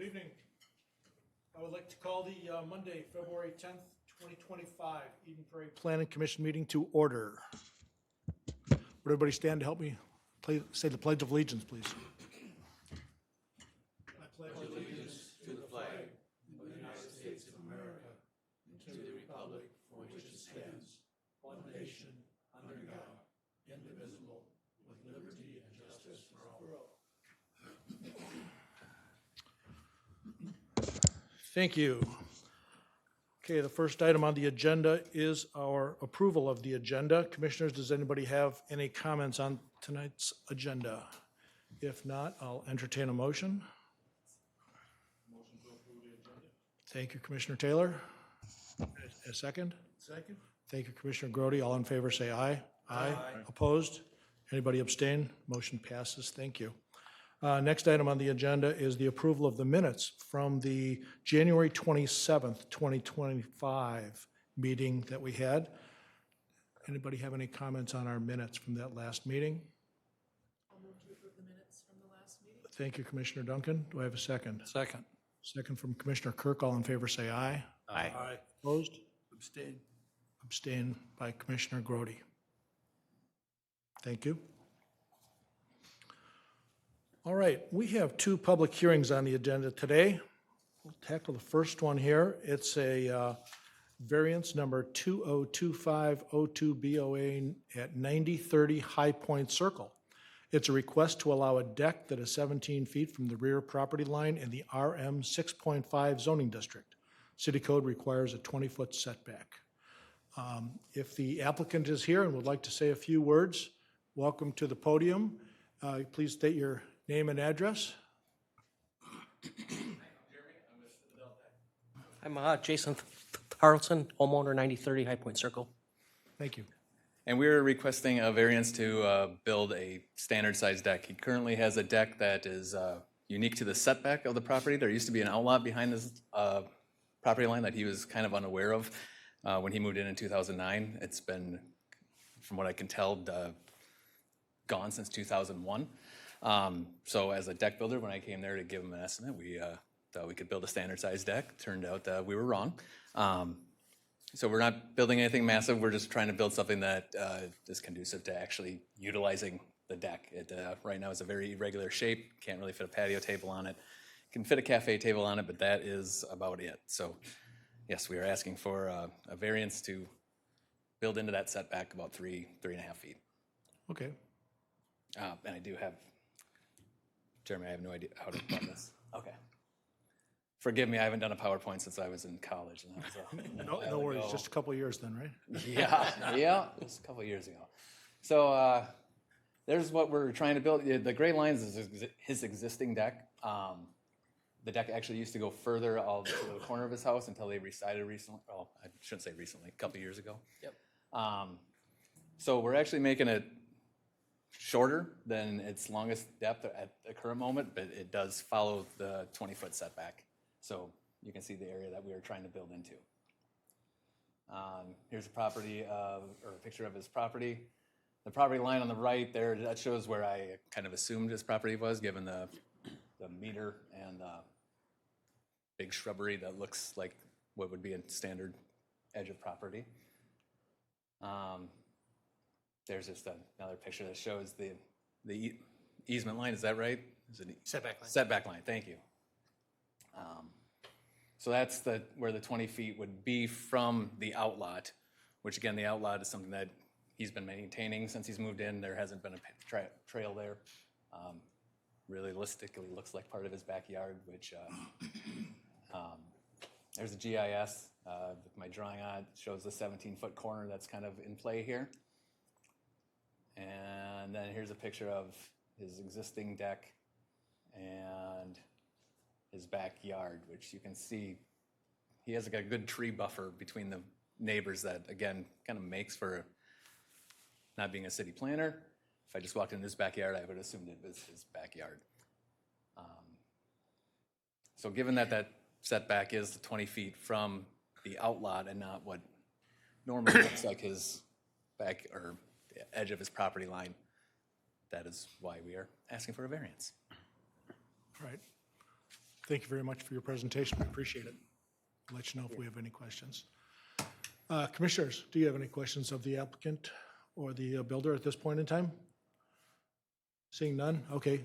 Good evening. I would like to call the Monday, February 10th, 2025 Eden Prairie Planning Commission meeting to order. Would everybody stand to help me say the Pledge of Allegiance, please? I pledge allegiance to the flag of the United States of America and to the republic for which it stands, one nation, under God, indivisible, with liberty and justice for all. Thank you. Okay, the first item on the agenda is our approval of the agenda. Commissioners, does anybody have any comments on tonight's agenda? If not, I'll entertain a motion. Motion to approve the agenda. Thank you, Commissioner Taylor. A second? Second. Thank you, Commissioner Grody. All in favor, say aye. Aye. Opposed? Anybody abstain? Motion passes. Thank you. Next item on the agenda is the approval of the minutes from the January 27th, 2025 meeting that we had. Anybody have any comments on our minutes from that last meeting? I'll move to approve the minutes from the last meeting. Thank you, Commissioner Duncan. Do I have a second? Second. Second from Commissioner Kirk. All in favor, say aye. Aye. Opposed? Abstain. Abstain by Commissioner Grody. Thank you. All right, we have two public hearings on the agenda today. We'll tackle the first one here. It's a variance number 202502BOA at 9030 High Point Circle. It's a request to allow a deck that is 17 feet from the rear property line in the RM 6.5 zoning district. City code requires a 20-foot setback. If the applicant is here and would like to say a few words, welcome to the podium. Please state your name and address. I'm Jason Harrelson, homeowner 9030 High Point Circle. Thank you. And we're requesting a variance to build a standard size deck. He currently has a deck that is unique to the setback of the property. There used to be an outlot behind this property line that he was kind of unaware of when he moved in 2009. It's been, from what I can tell, gone since 2001. So as a deck builder, when I came there to give him an estimate, we thought we could build a standard size deck. Turned out we were wrong. So we're not building anything massive. We're just trying to build something that is conducive to actually utilizing the deck. It right now is a very irregular shape. Can't really fit a patio table on it. Can fit a cafe table on it, but that is about it. So yes, we are asking for a variance to build into that setback about 3.5 feet. Okay. And I do have, Jeremy, I have no idea how to run this. Okay. Forgive me, I haven't done a PowerPoint since I was in college. And that was No worries, just a couple of years then, right? Yeah, just a couple of years ago. So there's what we're trying to build. The gray lines is his existing deck. The deck actually used to go further all to the corner of his house until they resided recently. Well, I shouldn't say recently, a couple of years ago. Yep. So we're actually making it shorter than its longest depth at the current moment, but it does follow the 20-foot setback. So you can see the area that we are trying to build into. Here's a property or a picture of his property. The property line on the right there, that shows where I kind of assumed his property was, given the meter and big shrubbery that looks like what would be a standard edge of property. There's just another picture that shows the easement line. Is that right? Is it Setback line. Setback line. Thank you. So that's where the 20 feet would be from the outlot, which again, the outlot is something that he's been maintaining since he's moved in. There hasn't been a trail there. Realistically, looks like part of his backyard, which there's a GIS. My drawing on it shows the 17-foot corner that's kind of in play here. And then here's a picture of his existing deck and his backyard, which you can see he has like a good tree buffer between the neighbors that, again, kind of makes for not being a city planner. If I just walked in his backyard, I would assume it was his backyard. So given that that setback is 20 feet from the outlot and not what normally looks like his back or the edge of his property line, that is why we are asking for a variance. All right. Thank you very much for your presentation. We appreciate it. I'll let you know if we have any questions. Commissioners, do you have any questions of the applicant or the builder at this point in time? Seeing none, okay.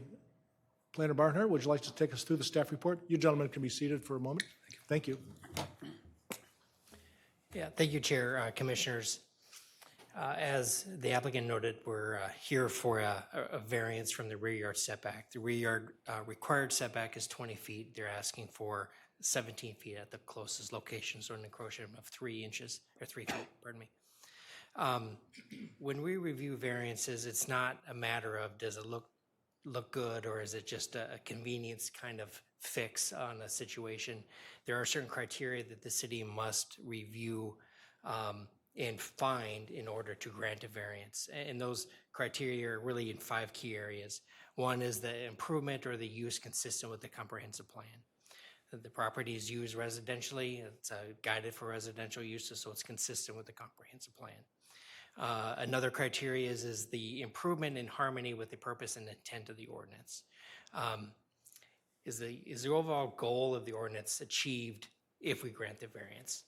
Planner Barnhart, would you like to take us through the staff report? You gentlemen can be seated for a moment. Thank you. Yeah, thank you, Chair, Commissioners. As the applicant noted, we're here for a variance from the rear yard setback. The rear yard required setback is 20 feet. They're asking for 17 feet at the closest location, so an encroachment of 3 inches, or 3 feet, pardon me. When we review variances, it's not a matter of does it look good or is it just a convenience kind of fix on a situation. There are certain criteria that the city must review and find in order to grant a variance. And those criteria are really in 5 key areas. One is the improvement or the use consistent with the comprehensive plan. The property is used residentially, it's guided for residential uses, so it's consistent with the comprehensive plan. Another criteria is the improvement in harmony with the purpose and intent of the ordinance. Is the overall goal of the ordinance achieved if we grant the variance?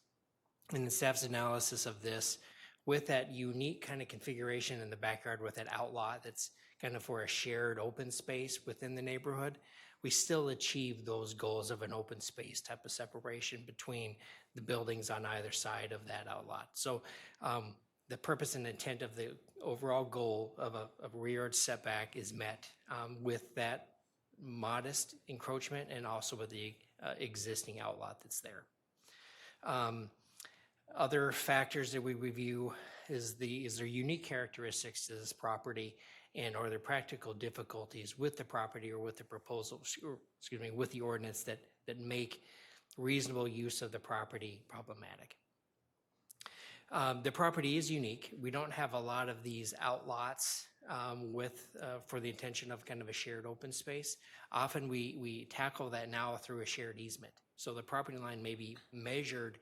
And the staff's analysis of this, with that unique kind of configuration in the backyard with that outlot that's kind of for a shared open space within the neighborhood, we still achieve those goals of an open space type of separation between the buildings on either side of that outlot. So the purpose and intent of the overall goal of a rear yard setback is met with that modest encroachment and also with the existing outlot that's there. Other factors that we review is there unique characteristics to this property and are there practical difficulties with the property or with the proposal, with the ordinance that make reasonable use of the property problematic. The property is unique. We don't have a lot of these outlots for the intention of kind of a shared open space. Often we tackle that now through a shared easement. So the property line may be measured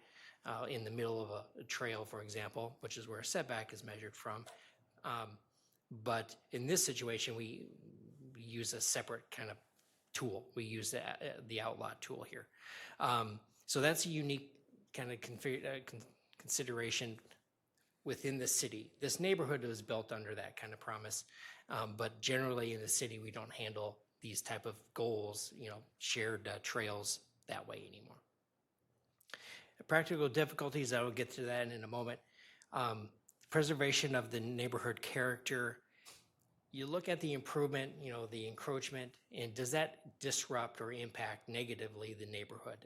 in the middle of a trail, for example, which is where a setback is measured from. But in this situation, we use a separate kind of tool. We use the outlot tool here. So that's a unique kind of consideration within the city. This neighborhood was built under that kind of promise, but generally in the city, we don't handle these type of goals, shared trails that way anymore. Practical difficulties, I will get to that in a moment. Preservation of the neighborhood character. You look at the improvement, the encroachment, and does that disrupt or impact negatively the neighborhood?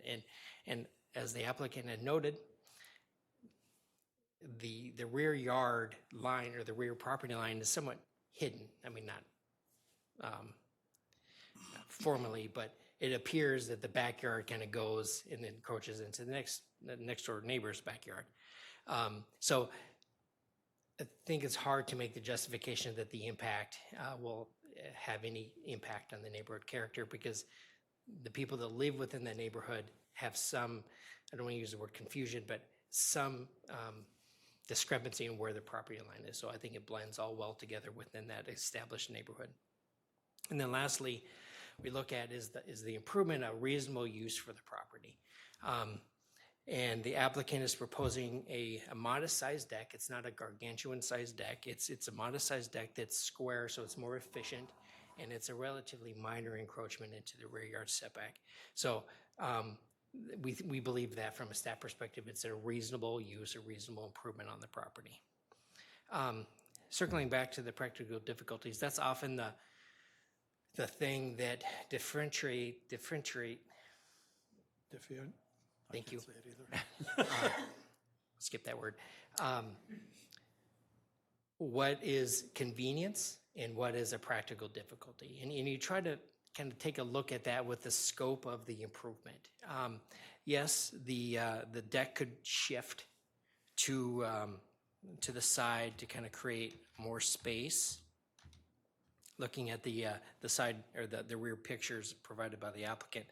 And as the applicant had noted, the rear yard line or the rear property line is somewhat hidden. I mean, not formally, but it appears that the backyard kind of goes and encroaches into the next door neighbor's backyard. So I think it's hard to make the justification that the impact will have any impact on the neighborhood character because the people that live within that neighborhood have some, I don't want to use the word confusion, but some discrepancy in where the property line is. So I think it blends all well together within that established neighborhood. And then lastly, we look at is the improvement a reasonable use for the property. And the applicant is proposing a modest-sized deck. It's not a gargantuan-sized deck. It's a modest-sized deck that's square, so it's more efficient, and it's a relatively minor encroachment into the rear yard setback. So we believe that from a staff perspective, it's a reasonable use, a reasonable improvement on the property. Circling back to the practical difficulties, that's often the thing that differentiate. Thank you. Skip that word. What is convenience and what is a practical difficulty? And you try to kind of take a look at that with the scope of the improvement. Yes, the deck could shift to the side to kind of create more space. Looking at the side or the rear pictures provided by the applicant,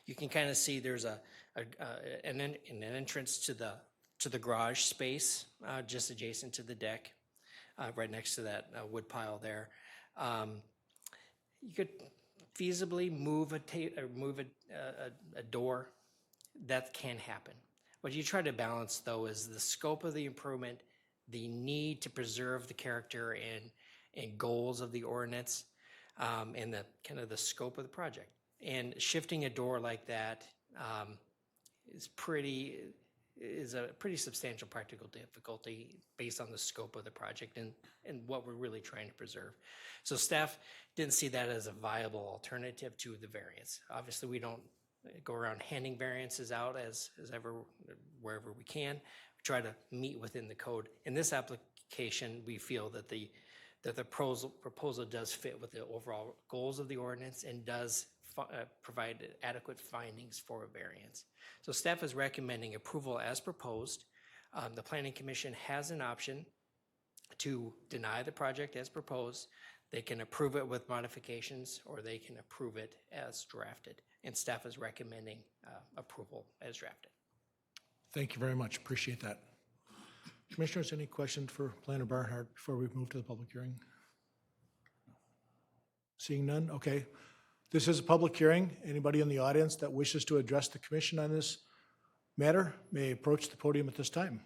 you can kind of see there's an entrance to the garage space just adjacent to the deck, right next to that wood pile there. You could feasibly move a door, that can happen. What you try to balance, though, is the scope of the improvement, the need to preserve the character and goals of the ordinance, and the kind of the scope of the project. And shifting a door like that is a pretty substantial practical difficulty based on the scope of the project and what we're really trying to preserve. So staff didn't see that as a viable alternative to the variance. Obviously, we don't go around handing variances out as ever, wherever we can. We try to meet within the code. In this application, we feel that the proposal does fit with the overall goals of the ordinance and does provide adequate findings for a variance. So staff is recommending approval as proposed. The Planning Commission has an option to deny the project as proposed. They can approve it with modifications, or they can approve it as drafted. And staff is recommending approval as drafted. Thank you very much. Appreciate that. Commissioners, any questions for Planner Barnhart before we move to the public hearing? Seeing none? Okay. This is a public hearing. Anybody in the audience that wishes to address the commission on this matter may approach the podium at this time.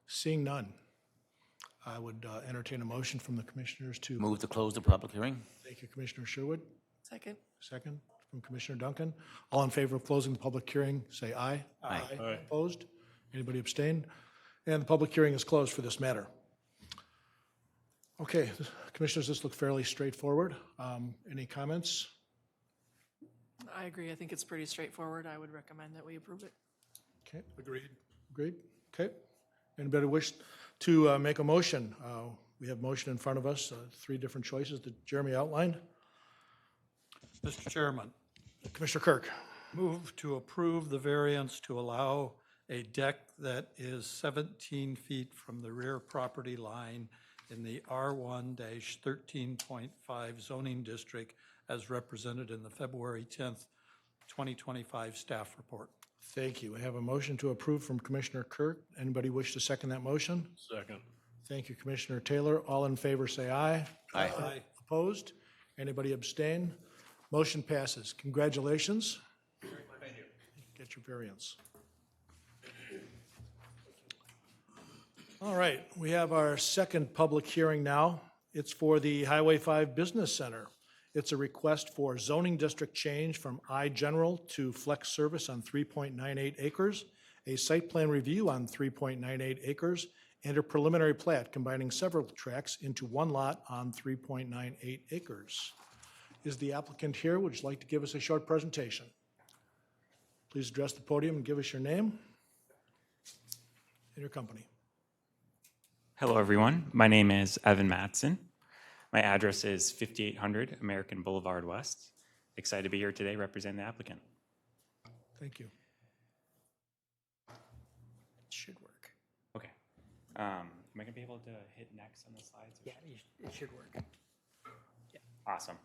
Seeing none, I would entertain a motion from the commissioners to. Move to close the public hearing. Thank you, Commissioner Sherwood. Second. Second from Commissioner Duncan. All in favor of closing the public hearing, say aye. Aye. Opposed? Anybody abstain? And the public hearing is closed for this matter. Okay, Commissioners, this looks fairly straightforward. Any comments? I agree. I think it's pretty straightforward. I would recommend that we approve it. Okay. Agreed. Agreed? Okay. Anybody wish to make a motion? We have motion in front of us, 3 different choices that Jeremy outlined. Mr. Chairman, Commissioner Kirk. move to approve the variance to allow a deck that is 17 feet from the rear property line in the R1-13.5 zoning district as represented in the February 10th, 2025 staff report. Thank you. We have a motion to approve from Commissioner Kirk. Anybody wish to second that motion? Second. Thank you, Commissioner Taylor. All in favor, say aye. Aye. Opposed? Anybody abstain? Motion passes. Congratulations. Thank you. Get your variance. All right, we have our second public hearing now. It's for the Highway 5 Business Center. It's a request for zoning district change from I General to Flex Service on 3.98 acres, a site plan review on 3.98 acres, and a preliminary plat combining several tracts into one lot on 3.98 acres. Is the applicant here? Would you like to give us a short presentation? Please address the podium and give us your name and your company. Hello, everyone. My name is Evan Matson. My address is 5800 American Boulevard West. Excited to be here today representing the applicant. Thank you. It should work. Okay. Am I going to be able to hit next on the slides? Yeah, it should work. Awesome.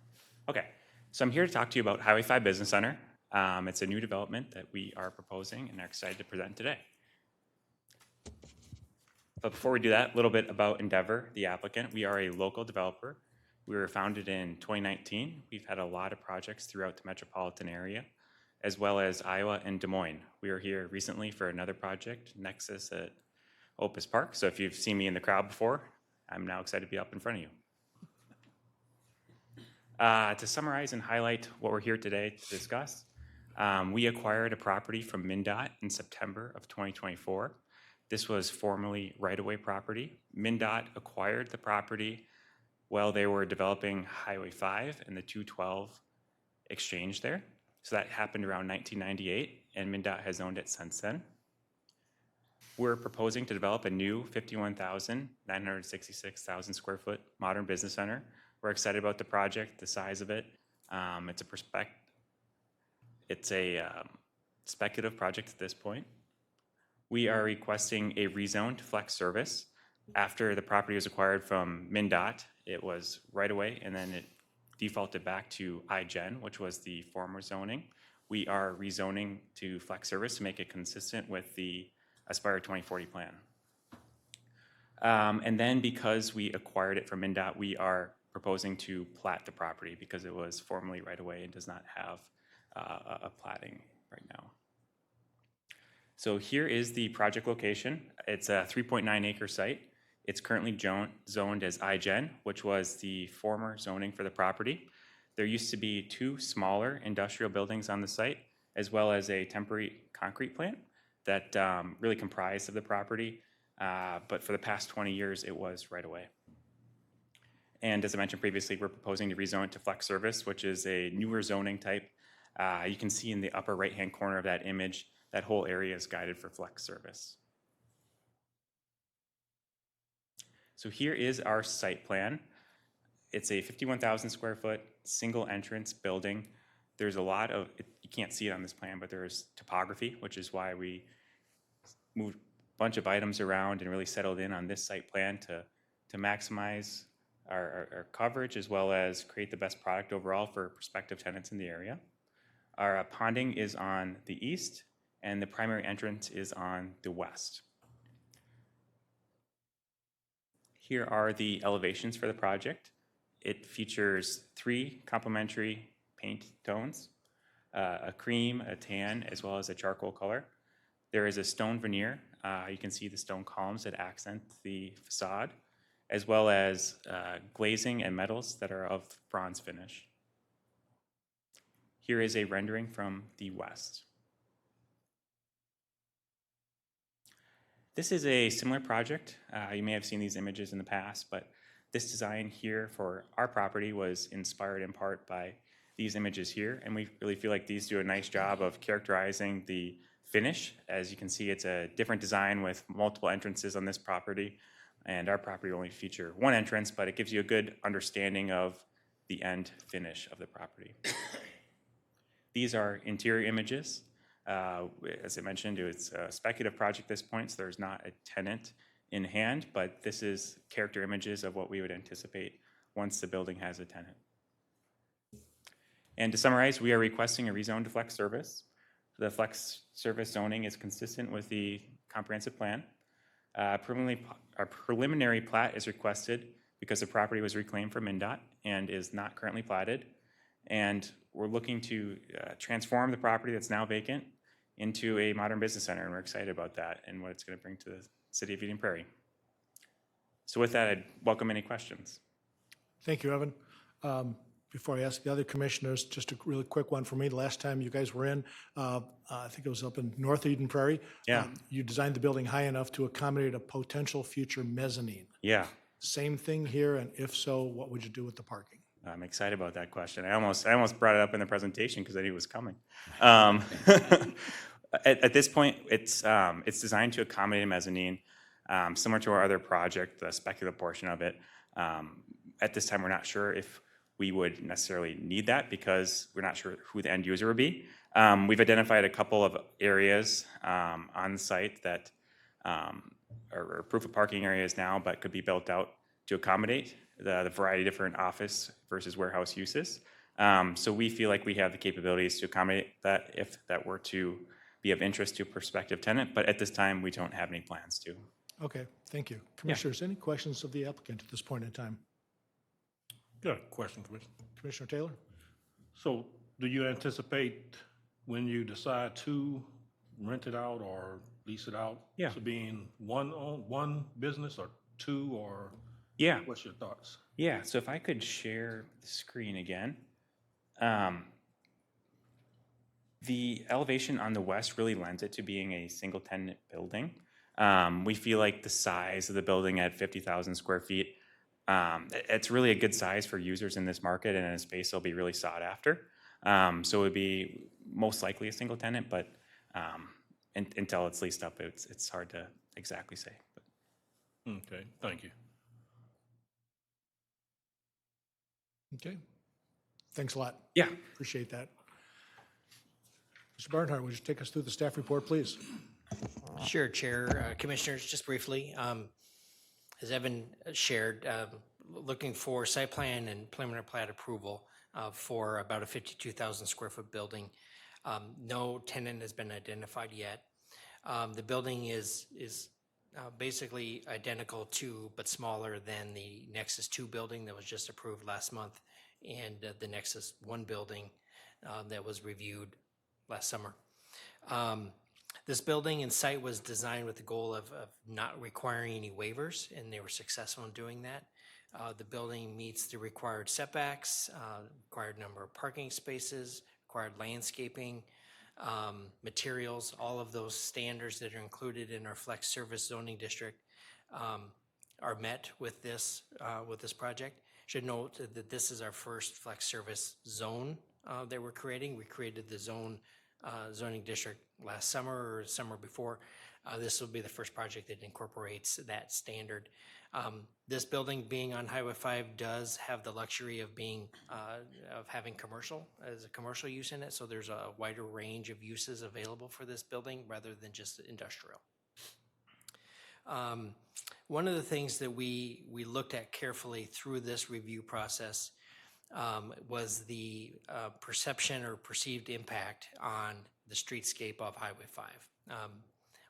Okay. So I'm here to talk to you about Highway 5 Business Center. It's a new development that we are proposing and are excited to present today. But before we do that, a little bit about Endeavor, the applicant. We are a local developer. We were founded in 2019. We've had a lot of projects throughout the metropolitan area, as well as Iowa and Des Moines. We were here recently for another project, Nexus at Opus Park. So if you've seen me in the crowd before, I'm now excited to be up in front of you. To summarize and highlight what we're here today to discuss, we acquired a property from MnDOT in September of 2024. This was formerly right-of-way property. MnDOT acquired the property while they were developing Highway 5 and the 212 exchange there. So that happened around 1998, and MnDOT has owned it since then. We're proposing to develop a new 51,966,000 square foot modern business center. We're excited about the project, the size of it. It's a speculative project at this point. We are requesting a rezone to Flex Service. After the property was acquired from MnDOT, it was right away, and then it defaulted back to iGen, which was the former zoning. We are rezoning to Flex Service to make it consistent with the Aspire 2040 plan. And then because we acquired it from MnDOT, we are proposing to plat the property because it was formerly right-of-way and does not have a platting right now. So here is the project location. It's a 3.9 acre site. It's currently zoned as iGen, which was the former zoning for the property. There used to be 2 smaller industrial buildings on the site, as well as a temporary concrete plant that really comprised of the property. But for the past 20 years, it was right away. And as I mentioned previously, we're proposing to rezone it to flex service, which is a newer zoning type. You can see in the upper right-hand corner of that image, that whole area is guided for flex service. So here is our site plan. It's a 51,000 square foot single entrance building. There's a lot of, you can't see it on this plan, but there's topography, which is why we moved a bunch of items around and really settled in on this site plan to maximize our coverage as well as create the best product overall for prospective tenants in the area. Our ponding is on the east and the primary entrance is on the west. Here are the elevations for the project. It features 3 complementary paint tones, a cream, a tan, as well as a charcoal color. There is a stone veneer. You can see the stone columns that accent the facade, as well as glazing and metals that are of bronze finish. Here is a rendering from the west. This is a similar project. You may have seen these images in the past, but this design here for our property was inspired in part by these images here, and we really feel like these do a nice job of characterizing the finish. As you can see, it's a different design with multiple entrances on this property, and our property only feature 1 entrance, but it gives you a good understanding of the end finish of the property. These are interior images. As I mentioned, it's a speculative project at this point, so there's not a tenant in hand, but this is character images of what we would anticipate once the building has a tenant. And to summarize, we are requesting a rezone to flex service. The flex service zoning is consistent with the comprehensive plan. Our preliminary plat is requested because the property was reclaimed from MnDOT and is not currently platted. And we're looking to transform the property that's now vacant into a modern business center, and we're excited about that and what it's going to bring to the city of Eden Prairie. So with that, I'd welcome any questions. Thank you, Evan. Before I ask the other commissioners, just a really quick one for me. The last time you guys were in, I think it was up in North Eden Prairie. Yeah. You designed the building high enough to accommodate a potential future mezzanine. Yeah, Same thing here, and if so, what would you do with the parking? I'm excited about that question. I almost brought it up in the presentation because I knew it was coming. At this point, it's designed to accommodate a mezzanine, similar to our other project, the speculative portion of it. At this time, we're not sure if we would necessarily need that because we're not sure who the end user would be. We've identified a couple of areas on the site that are proof of parking areas now, but could be built out to accommodate the variety of different office versus warehouse uses. So we feel like we have the capabilities to accommodate that if that were to be of interest to a prospective tenant, but at this time, we don't have any plans to. Okay, thank you. Commissioners, any questions of the applicant at this point in time? Got a question, Commissioner. Commissioner Taylor? So do you anticipate when you decide to rent it out or lease it out? Yeah. To being one business or 2, or Yeah. what's your thoughts? Yeah, so if I could share the screen again. The elevation on the west really lends it to being a single tenant building. We feel like the size of the building at 50,000 square feet, it's really a good size for users in this market, and in a space that'll be really sought after. So it would be most likely a single tenant, but until it's leased up, it's hard to exactly say. But. Okay, thank you. Okay, thanks a lot. Yeah. Appreciate that. Mr. Barnhart, would you take us through the staff report, please? Sure, Chair, Commissioners, just briefly, as Evan shared, looking for site plan and preliminary plat approval for about a 52,000 square foot building. No tenant has been identified yet. The building is basically identical to, but smaller than the Nexus 2 building that was just approved last month, and the Nexus 1 building that was reviewed last summer. This building and site was designed with the goal of not requiring any waivers, and they were successful in doing that. The building meets the required setbacks, required number of parking spaces, required landscaping, materials, all of those standards that are included in our flex service zoning district are met with this project. Should note that this is our first flex service zone that we're creating. We created the zoning district last summer or summer before. This will be the first project that incorporates that standard. This building being on Highway 5 does have the luxury of being of having commercial as a commercial use in it, so there's a wider range of uses available for this building rather than just industrial. One of the things that we looked at carefully through this review process was the perception or perceived impact on the streetscape of Highway 5.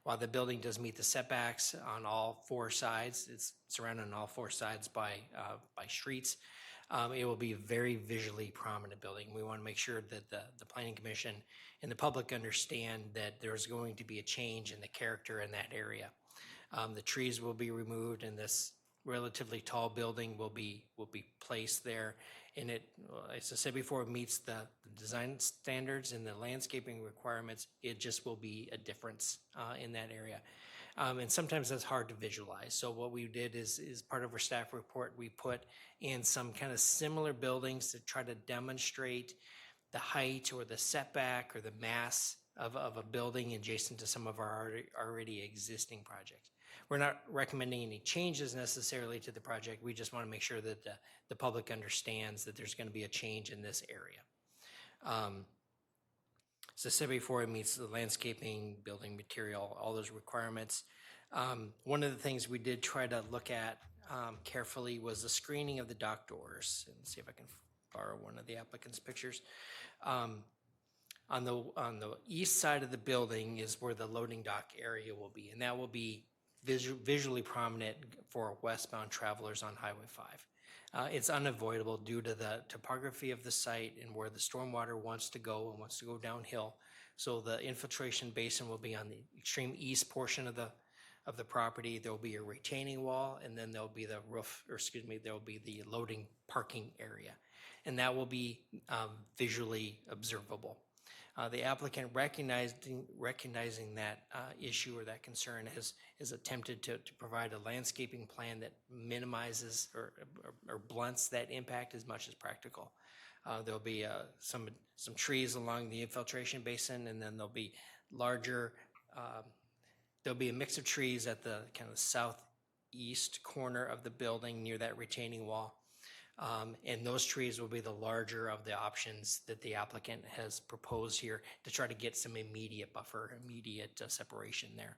While the building does meet the setbacks on all four sides, it's surrounded on all four sides by streets, it will be a very visually prominent building. We want to make sure that the Planning Commission and the public understand that there's going to be a change in the character in that area. The trees will be removed, and this relatively tall building will be placed there. And it, as I said before, it meets the design standards and the landscaping requirements. It just will be a difference in that area. And sometimes that's hard to visualize. So what we did is part of our staff report, we put in some kind of similar buildings to try to demonstrate the height or the setback or the mass of a building adjacent to some of our already existing projects. We're not recommending any changes necessarily to the project. We just want to make sure that the public understands that there's going to be a change in this area. As I said before, it meets the landscaping, building material, all those requirements. One of the things we did try to look at carefully was the screening of the dock doors. And see if I can borrow one of the applicant's pictures. On the east side of the building is where the loading dock area will be, and that will be visually prominent for westbound travelers on Highway 5. It's unavoidable due to the topography of the site and where the stormwater wants to go and wants to go downhill. So the infiltration basin will be on the extreme east portion of the property. There will be a retaining wall, and then there'll be the there will be the loading parking area, and that will be visually observable. The applicant recognizing that issue or that concern has attempted to provide a landscaping plan that minimizes or blunts that impact as much as practical. There'll be some trees along the infiltration basin, and then there'll be there'll be a mix of trees at the kind of southeast corner of the building near that retaining wall. And those trees will be the larger of the options that the applicant has proposed here to try to get some immediate buffer, immediate separation there.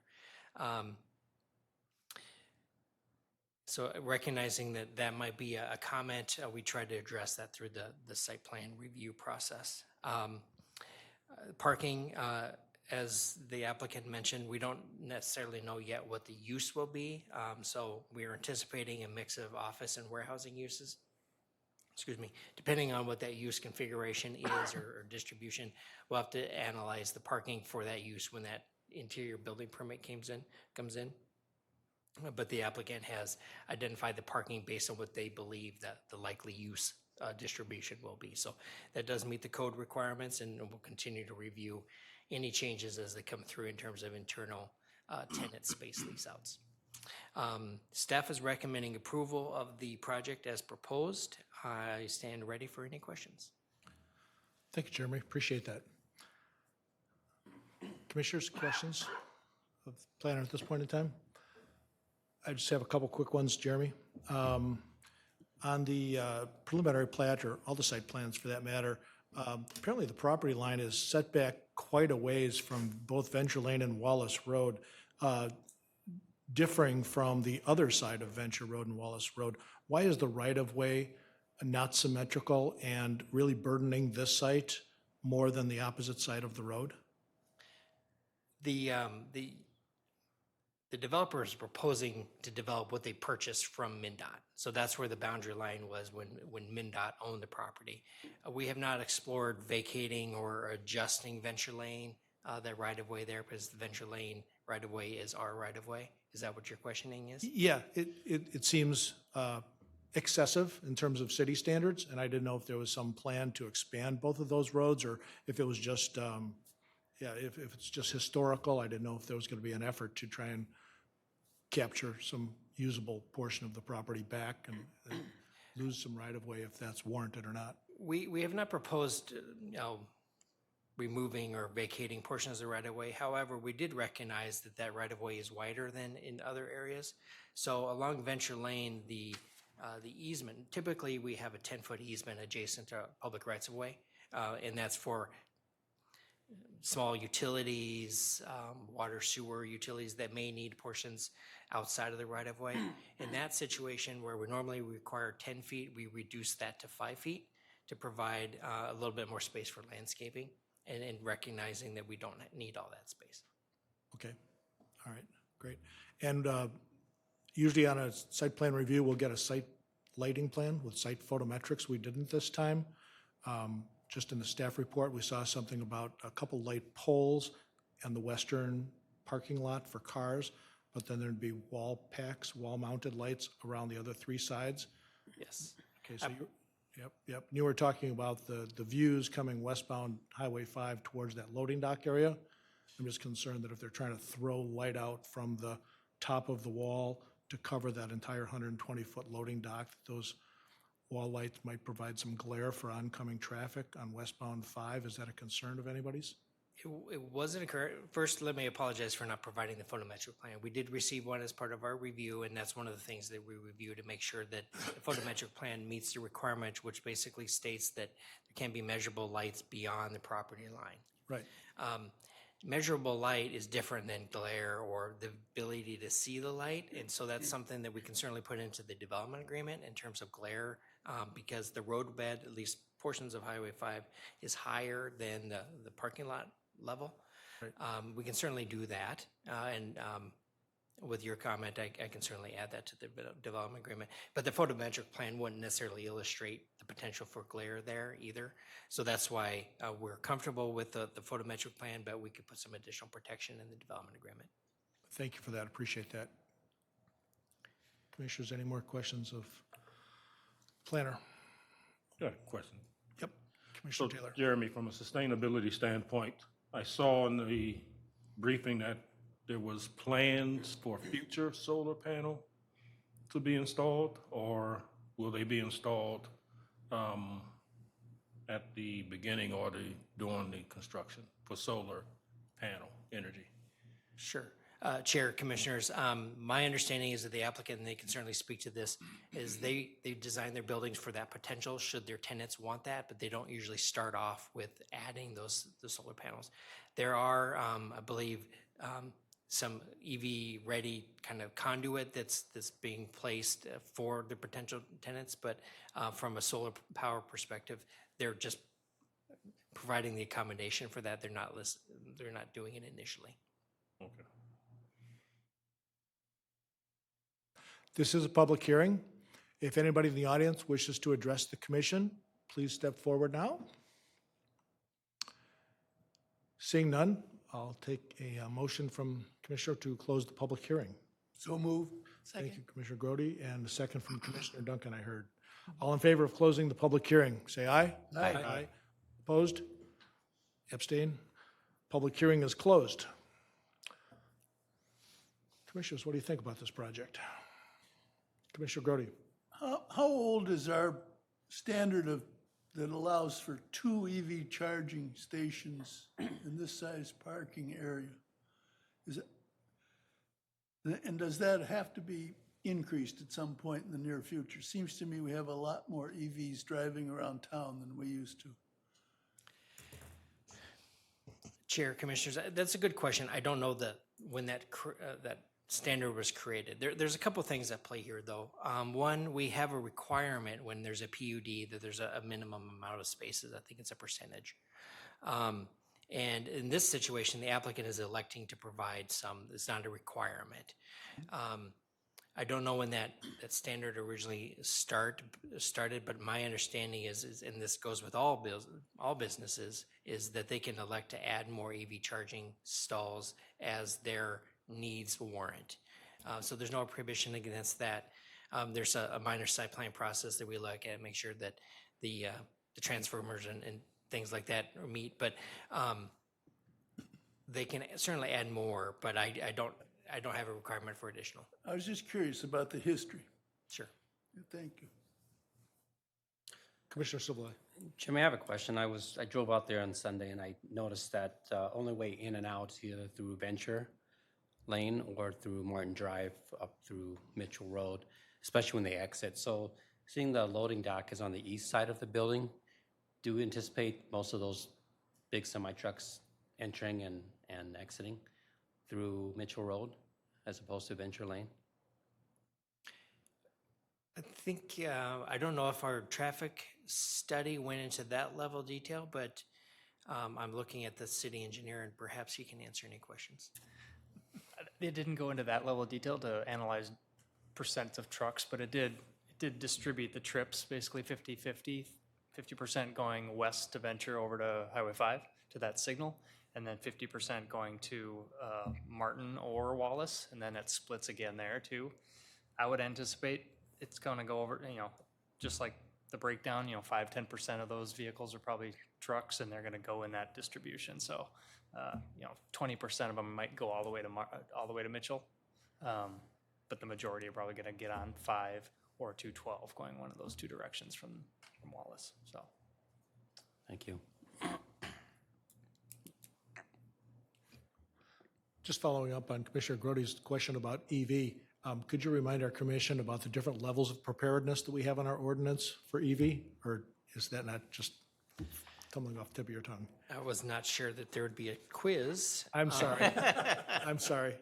So recognizing that might be a comment, we tried to address that through the site plan review process. Parking, as the applicant mentioned, we don't necessarily know yet what the use will be. So we are anticipating a mix of office and warehousing uses. Depending on what that use configuration is or distribution, we'll have to analyze the parking for that use when that interior building permit comes in. But the applicant has identified the parking based on what they believe that the likely use distribution will be. So that does meet the code requirements, and we'll continue to review any changes as they come through in terms of internal tenant space lease outs. Staff is recommending approval of the project as proposed. I stand ready for any questions. Thank you, Jeremy. Appreciate that. Commissioners, questions of the planner at this point in time? I just have a couple quick ones, Jeremy. On the preliminary plat, or all the site plans for that matter, apparently the property line is set back quite a ways from both Venture Lane and Wallace Road, differing from the other side of Venture Road and Wallace Road. Why is the right-of-way not symmetrical and really burdening this site more than the opposite side of the road? The the developer is proposing to develop what they purchased from MnDOT. So that's where the boundary line was when MnDOT owned the property. We have not explored vacating or adjusting Venture Lane, that right-of-way there, because the Venture Lane right-of-way is our right-of-way. Is that what your questioning is? Yeah, it seems excessive in terms of city standards, and I didn't know if there was some plan to expand both of those roads, or if it was just, if it's just historical. I didn't know if there was going to be an effort to try and capture some usable portion of the property back and lose some right-of-way if that's warranted or not. We have not proposed, removing or vacating portions of the right-of-way. However, we did recognize that that right-of-way is wider than in other areas. So along Venture Lane, the easement, typically we have a 10-foot easement adjacent to public rights-of-way, and that's for small utilities, water, sewer utilities that may need portions outside of the right-of-way. In that situation where we normally require 10 feet, we reduce that to 5 feet to provide a little bit more space for landscaping and recognizing that we don't need all that space. Okay, all right, great. And usually on a site plan review, we'll get a site lighting plan with site photometrics. We didn't this time. Just in the staff report, we saw something about a couple light poles and the western parking lot for cars, but then there'd be wall packs, wall-mounted lights around the other three sides. Yes. Okay, so yep. You were talking about the views coming westbound Highway 5 towards that loading dock area. I'm just concerned that if they're trying to throw light out from the top of the wall to cover that entire 120-foot loading dock, those wall lights might provide some glare for oncoming traffic on westbound 5. Is that a concern of anybody's? It wasn't occur. First, let me apologize for not providing the photometric plan. We did receive one as part of our review, and that's one of the things that we review to make sure that the photometric plan meets the requirement, which basically states that there can be measurable lights beyond the property line. Right. Measurable light is different than glare or the ability to see the light, and so that's something that we can certainly put into the development agreement in terms of glare, because the roadbed, at least portions of Highway 5, is higher than the parking lot level. Right. We can certainly do that, and with your comment, I can certainly add that to the development agreement. But the photometric plan wouldn't necessarily illustrate the potential for glare there either. So that's why we're comfortable with the photometric plan, but we could put some additional protection in the development agreement. Thank you for that. Appreciate that. Commissioners, any more questions of planner? Got a question. Yep. Commissioner Taylor. Jeremy, from a sustainability standpoint, I saw in the briefing that there was plans for future solar panel to be installed, or will they be installed at the beginning or during the construction for solar panel energy? Sure. Chair, Commissioners, my understanding is that the applicant, and they can certainly speak to this, is they design their buildings for that potential should their tenants want that, but they don't usually start off with adding the solar panels. There are, I believe, some EV-ready kind of conduit that's being placed for the potential tenants, but from a solar power perspective, they're just providing the accommodation for that. They're not doing it initially. Okay. This is a public hearing. If anybody in the audience wishes to address the commission, please step forward now. Seeing none, I'll take a motion from Commissioner to close the public hearing. So moved. Thank you, Commissioner Grody, and a second from Commissioner Duncan, I heard. All in favor of closing the public hearing, say aye. Aye. Opposed? Abstain? Public hearing is closed. Commissioners, what do you think about this project? Commissioner Grody. How old is our standard that allows for 2 EV charging stations in this size parking area? And does that have to be increased at some point in the near future? Seems to me we have a lot more EVs driving around town than we used to. Chair, Commissioners, that's a good question. I don't know when that standard was created. There's a couple of things at play here, though. One, we have a requirement when there's a PUD that there's a minimum amount of spaces. I think it's a percentage. And in this situation, the applicant is electing to provide some, it's not a requirement. I don't know when that standard originally started, but my understanding is, and this goes with all businesses, is that they can elect to add more EV charging stalls as their needs warrant. So there's no prohibition against that. There's a minor site plan process that we look at, make sure that the transformers and things like that meet, but they can certainly add more, but I don't have a requirement for additional. I was just curious about the history. Sure. Thank you. Commissioner Savoy. Jimmy, I have a question. I drove out there on Sunday and I noticed that only way in and out is either through Venture Lane or through Martin Drive up through Mitchell Road, especially when they exit. So seeing the loading dock is on the east side of the building, do you anticipate most of those big semi-trucks entering and exiting through Mitchell Road as opposed to Venture Lane? I think, I don't know if our traffic study went into that level of detail, but I'm looking at the city engineer and perhaps he can answer any questions. It didn't go into that level of detail to analyze percent of trucks, but it did distribute the trips, basically 50-50, 50% going west to Venture over to Highway 5 to that signal, and then 50% going to Martin or Wallace, and then it splits again there too. I would anticipate it's going to go over, just like the breakdown, 5-10% of those vehicles are probably trucks, and they're going to go in that distribution. So, 20% of them might go all the way to Mitchell, but the majority are probably going to get on 5 or 212 going one of those two directions from Wallace. So, Thank you. Just following up on Commissioner Grody's question about EV, could you remind our commission about the different levels of preparedness that we have in our ordinance for EV? Or is that not just tumbling off the tip of your tongue? I was not sure that there would be a quiz. I'm sorry. I'm sorry.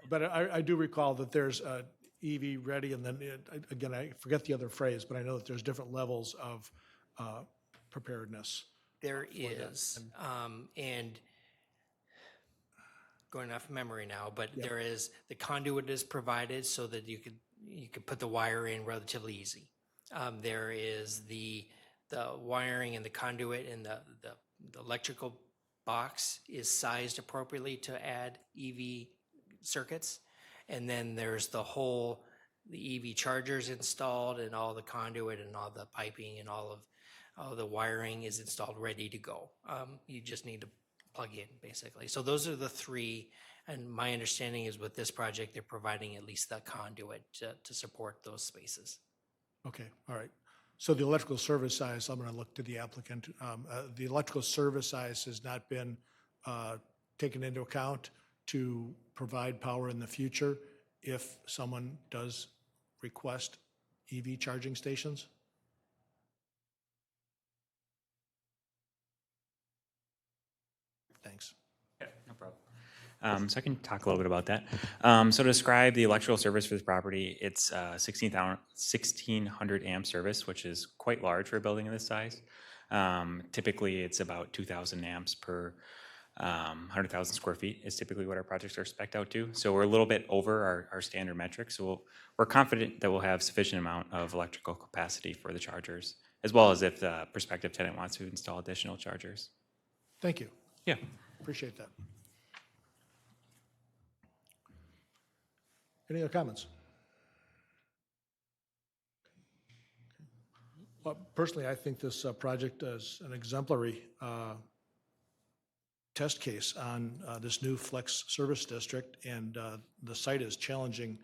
But I do recall that there's EV ready, and then, again, I forget the other phrase, but I know that there's different levels of preparedness. There is, and going off memory now, but there is, the conduit is provided so that you could put the wire in relatively easy. There is the wiring and the conduit and the electrical box is sized appropriately to add EV circuits. And then there's the EV chargers installed and all the conduit and all the piping and all the wiring is installed, ready to go. You just need to plug in, basically. So those are the three, and my understanding is with this project, they're providing at least the conduit to support those spaces. Okay, all right. So the electrical service size, I'm going to look to the applicant. The electrical service size has not been taken into account to provide power in the future if someone does request EV charging stations? Thanks. Yeah, no problem. So I can talk a little bit about that. So to describe the electrical service for this property, it's 1600 amp service, which is quite large for a building of this size. Typically, it's about 2,000 amps per 100,000 square feet is typically what our projects are spec'd out to. So we're a little bit over our standard metrics. So we're confident that we'll have sufficient amount of electrical capacity for the chargers, as well as if the prospective tenant wants to install additional chargers. Thank you. Yeah. Appreciate that. Any other comments? Well, personally, I think this project is an exemplary test case on this new flex service district, and the site is challenging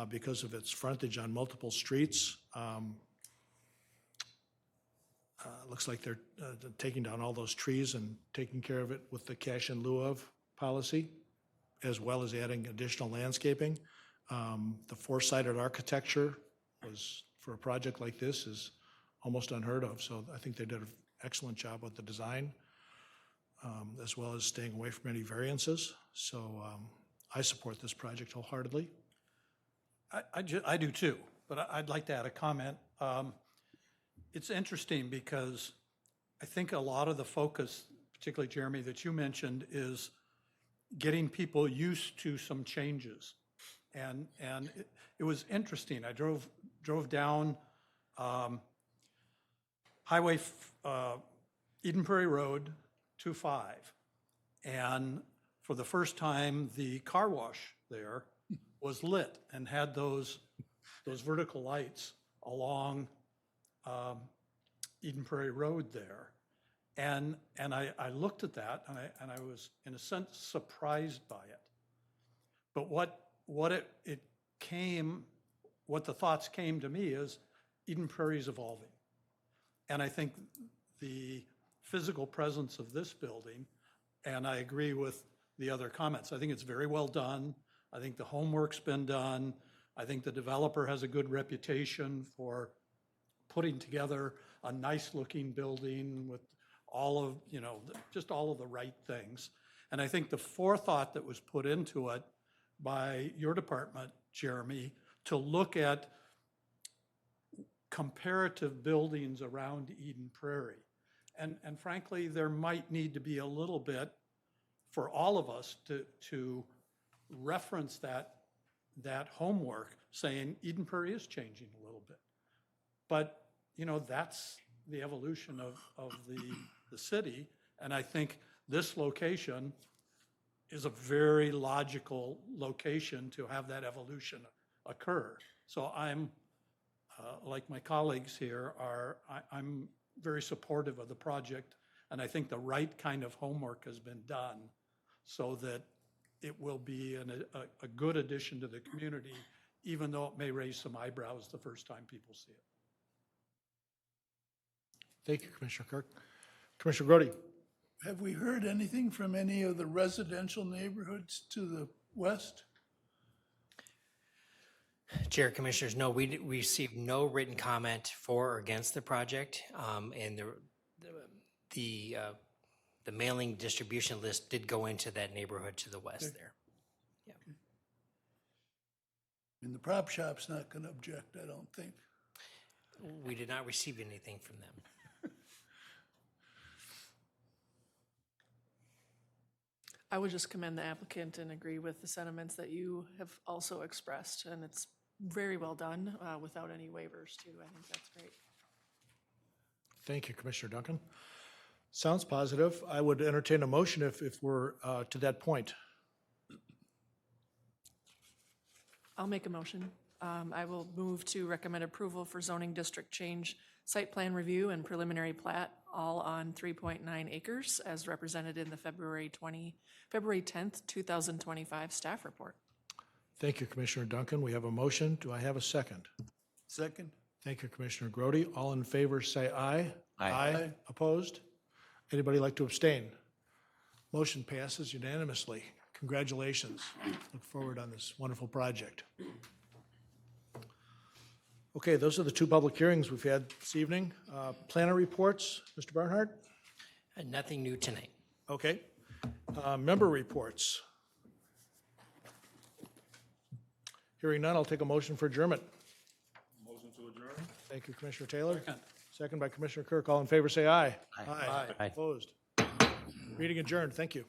because of its frontage on multiple streets. Looks like they're taking down all those trees and taking care of it with the cash in lieu of policy, as well as adding additional landscaping. The four-sided architecture was, for a project like this, is almost unheard of. So I think they did an excellent job with the design, as well as staying away from any variances. So I support this project wholeheartedly. I do too, but I'd like to add a comment. It's interesting because I think a lot of the focus, particularly Jeremy, that you mentioned is getting people used to some changes. And it was interesting. I drove down Highway, Eden Prairie Road 25. And for the first time, the car wash there was lit and had those vertical lights along Eden Prairie Road there. And I looked at that and I was, in a sense, surprised by it. But what the thoughts came to me is Eden Prairie is evolving. And I think the physical presence of this building, and I agree with the other comments, I think it's very well done. I think the homework's been done. I think the developer has a good reputation for putting together a nice-looking building with all of, just all of the right things. And I think the forethought that was put into it by your department, Jeremy, to look at comparative buildings around Eden Prairie. And frankly, there might need to be a little bit for all of us to reference that homework, saying Eden Prairie is changing a little bit. But, that's the evolution of the city. And I think this location is a very logical location to have that evolution occur. So I'm, like my colleagues here, I'm very supportive of the project, and I think the right kind of homework has been done so that it will be a good addition to the community, even though it may raise some eyebrows the first time people see it. Thank you, Commissioner Kirk. Commissioner Grody? Have we heard anything from any of the residential neighborhoods to the west? Chair, Commissioners, no, we received no written comment for or against the project. And the mailing distribution list did go into that neighborhood to the west there. Yeah. And the prop shop's not going to object, I don't think. We did not receive anything from them. I would just commend the applicant and agree with the sentiments that you have also expressed, and it's very well done without any waivers too. I think that's great. Thank you, Commissioner Duncan. Sounds positive. I would entertain a motion if we're to that point. I'll make a motion. I will move to recommend approval for zoning district change, site plan review, and preliminary plat, all on 3.9 acres, as represented in the February 10th, 2025 staff report. Thank you, Commissioner Duncan. We have a motion. Do I have a second? Second? Thank you, Commissioner Grody. All in favor, say aye. Aye. Opposed? Anybody like to abstain? Motion passes unanimously. Congratulations. Look forward on this wonderful project. Okay, those are the two public hearings we've had this evening. Planner reports, Mr. Barnhart? Nothing new tonight. Okay. Member reports. Hearing none, I'll take a motion for adjournment. Motion to adjourn? Thank you, Commissioner Taylor. Second by Commissioner Kirk. All in favor, say aye. Aye. Opposed? Meeting adjourned. Thank you.